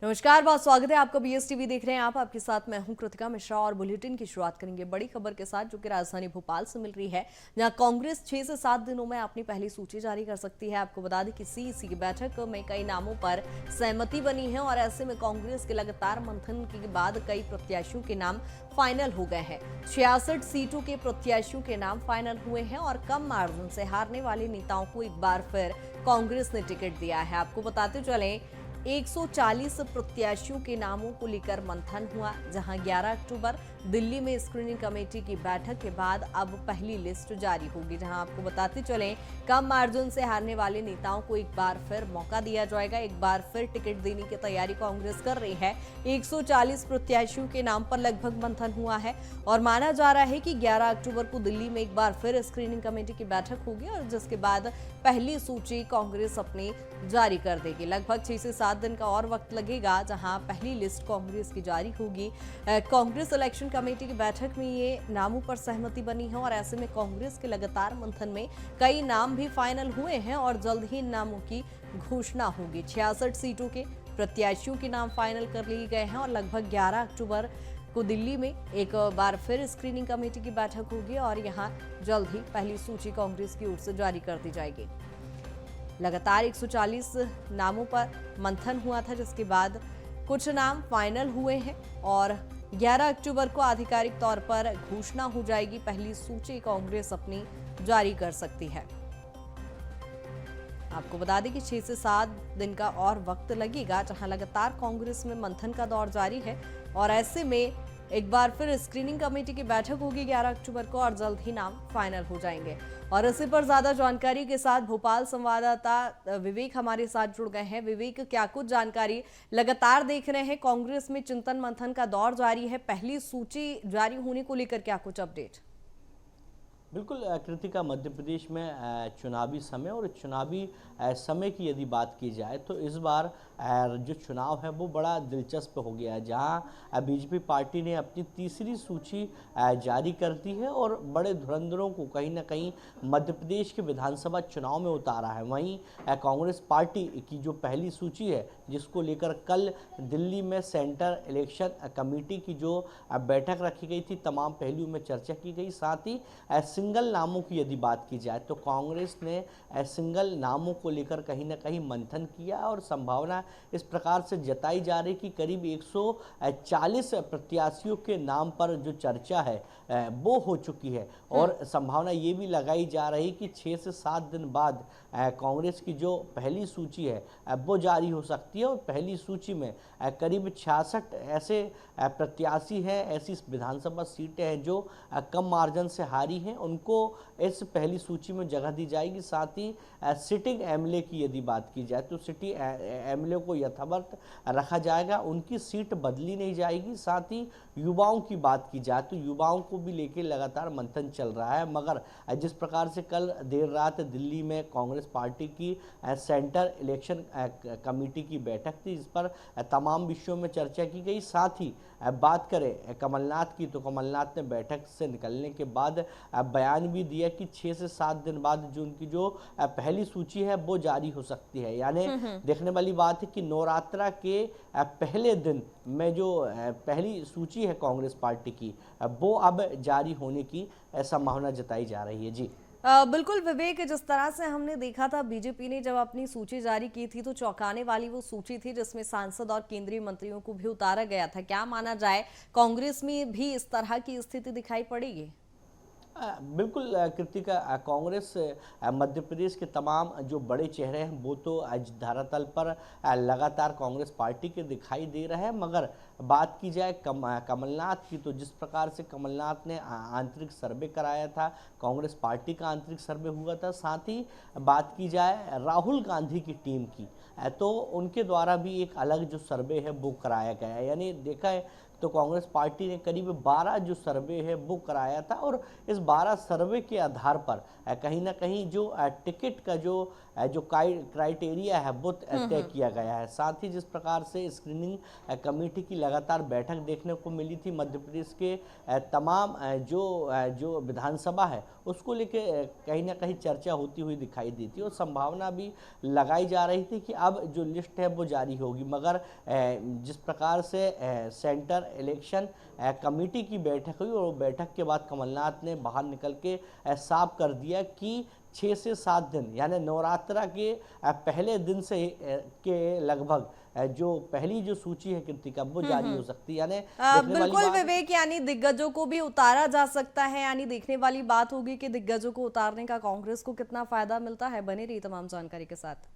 नमस्कार, बहुत स्वागत है आपका। BSTV देख रहे हैं आप। आपके साथ मैं हूं कृतिका मिश्रा और बुलेटिन की शुरुआत करेंगे बड़ी खबर के साथ, जो कि राजधानी भोपाल से मिल रही है, जहां कांग्रेस 6 से 7 दिनों में अपनी पहली सूची जारी कर सकती है। आपको बता दें कि CEC की बैठक में कई नामों पर सहमति बनी है और ऐसे में कांग्रेस के लगातार मंथन के बाद कई प्रत्याशियों के नाम फाइनल हो गए हैं। 66 सीटों के प्रत्याशियों के नाम फाइनल हुए हैं और कम मार्जिन से हारने वाले नेताओं को एक बार फिर कांग्रेस ने टिकट दिया है। आपको बताते चलें, 140 प्रत्याशियों के नामों को लेकर मंथन हुआ, जहां 11 अक्टूबर दिल्ली में स्क्रीनिंग कमेटी की बैठक के बाद अब पहली लिस्ट जारी होगी। जहां आपको बताते चलें, कम मार्जिन से हारने वाले नेताओं को एक बार फिर मौका दिया जाएगा, एक बार फिर टिकट देने की तैयारी कांग्रेस कर रही है। 140 प्रत्याशियों के नाम पर लगभग मंथन हुआ है और माना जा रहा है कि 11 अक्टूबर को दिल्ली में एक बार फिर स्क्रीनिंग कमेटी की बैठक होगी और जिसके बाद पहली सूची कांग्रेस अपनी जारी कर देगी। लगभग 6 से 7 दिन का और वक्त लगेगा, जहां पहली लिस्ट कांग्रेस की जारी होगी। कांग्रेस इलेक्शन कमेटी की बैठक में ये नामों पर सहमति बनी है और ऐसे में कांग्रेस के लगातार मंथन में कई नाम भी फाइनल हुए हैं और जल्द ही इन नामों की घोषणा होगी। 66 सीटों के प्रत्याशियों के नाम फाइनल कर लिए गए हैं और लगभग 11 अक्टूबर को दिल्ली में एक बार फिर स्क्रीनिंग कमेटी की बैठक होगी और यहां जल्द ही पहली सूची कांग्रेस की ओर से जारी कर दी जाएगी। लगातार 140 नामों पर मंथन हुआ था, जिसके बाद कुछ नाम फाइनल हुए हैं और 11 अक्टूबर को आधिकारिक तौर पर घोषणा हो जाएगी। पहली सूची कांग्रेस अपनी जारी कर सकती है। आपको बता दें कि 6 से 7 दिन का और वक्त लगेगा, जहां लगातार कांग्रेस में मंथन का दौर जारी है और ऐसे में एक बार फिर स्क्रीनिंग कमेटी की बैठक होगी 11 अक्टूबर को और जल्द ही नाम फाइनल हो जाएंगे। और इसी पर ज्यादा जानकारी के साथ भोपाल संवाददाता विवेक हमारे साथ जुड़ गए हैं। विवेक, क्या कुछ जानकारी? लगातार देख रहे हैं कांग्रेस में चिंतन मंथन का दौर जारी है, पहली सूची जारी होने को लेकर क्या कुछ अपडेट? बिल्कुल कृतिका, मध्य प्रदेश में चुनावी समय और चुनावी समय की यदि बात की जाए तो इस बार जो चुनाव है वो बड़ा दिलचस्प हो गया है, जहां बीजेपी पार्टी ने अपनी तीसरी सूची जारी कर दी है और बड़े धुरंधरों को कहीं ना कहीं मध्य प्रदेश के विधानसभा चुनाव में उतारा है। वहीं कांग्रेस पार्टी की जो पहली सूची है, जिसको लेकर कल दिल्ली में सेंटर इलेक्शन कमेटी की जो बैठक रखी गई थी, तमाम पहलुओं में चर्चा की गई। साथ ही सिंगल नामों की यदि बात की जाए तो कांग्रेस ने सिंगल नामों को लेकर कहीं ना कहीं मंथन किया और संभावना इस प्रकार से जताई जा रही कि करीब 140 प्रत्याशियों के नाम पर जो चर्चा है वो हो चुकी है और संभावना ये भी लगाई जा रही कि 6 से 7 दिन बाद कांग्रेस की जो पहली सूची है वो जारी हो सकती है और पहली सूची में करीब 66 ऐसे प्रत्याशी हैं, ऐसी विधानसभा सीटें हैं जो कम मार्जिन से हारी हैं, उनको इस पहली सूची में जगह दी जाएगी। साथ ही सिटिंग एमएलए की यदि बात की जाए तो सिटी एमएलए को यथावत रखा जाएगा, उनकी सीट बदली नहीं जाएगी। साथ ही युवाओं की बात की जाए तो युवाओं को भी लेकर लगातार मंथन चल रहा है, मगर जिस प्रकार से कल देर रात दिल्ली में कांग्रेस पार्टी की सेंटर इलेक्शन कमेटी की बैठक थी, जिस पर तमाम विषयों में चर्चा की गई। साथ ही बात करें कमलनाथ की तो कमलनाथ ने बैठक से निकलने के बाद बयान भी दिया कि 6 से 7 दिन बाद जो उनकी जो पहली सूची है वो जारी हो सकती है। यानी देखने वाली बात है कि नवरात्रा के पहले दिन में जो पहली सूची है कांग्रेस पार्टी की वो अब जारी होने की संभावना जताई जा रही है। जी बिल्कुल विवेक, जिस तरह से हमने देखा था बीजेपी ने जब अपनी सूची जारी की थी तो चौंकाने वाली वो सूची थी जिसमें सांसद और केंद्रीय मंत्रियों को भी उतारा गया था। क्या माना जाए, कांग्रेस में भी इस तरह की स्थिति दिखाई पड़ेगी? बिल्कुल कृतिका, कांग्रेस मध्य प्रदेश के तमाम जो बड़े चेहरे हैं वो तो आज धरातल पर लगातार कांग्रेस पार्टी के दिखाई दे रहे हैं, मगर बात की जाए कमलनाथ की तो जिस प्रकार से कमलनाथ ने आंतरिक सर्वे कराया था, कांग्रेस पार्टी का आंतरिक सर्वे हुआ था। साथ ही बात की जाए राहुल गांधी की टीम की तो उनके द्वारा भी एक अलग जो सर्वे है वो कराया गया है। यानी देखा है तो कांग्रेस पार्टी ने करीब 12 जो सर्वे है वो कराया था और इस 12 सर्वे के आधार पर कहीं ना कहीं जो टिकट का जो क्राइटेरिया है वो तय किया गया है। साथ ही जिस प्रकार से स्क्रीनिंग कमेटी की लगातार बैठक देखने को मिली थी मध्य प्रदेश के तमाम जो विधानसभा है उसको लेके कहीं ना कहीं चर्चा होती हुई दिखाई दी थी और संभावना भी लगाई जा रही थी कि अब जो लिस्ट है वो जारी होगी, मगर जिस प्रकार से सेंटर इलेक्शन कमेटी की बैठक हुई और बैठक के बाद कमलनाथ ने बाहर निकल के साफ कर दिया कि 6 से 7 दिन यानी नवरात्रा के पहले दिन से के लगभग जो पहली जो सूची है कृतिका वो जारी हो सकती है। यानी देखने वाली बिल्कुल बात विवेक, यानी दिग्गजों को भी उतारा जा सकता है, यानी देखने वाली बात होगी कि दिग्गजों को उतारने का कांग्रेस को कितना फायदा मिलता है। बने रही तमाम जानकारी के साथ।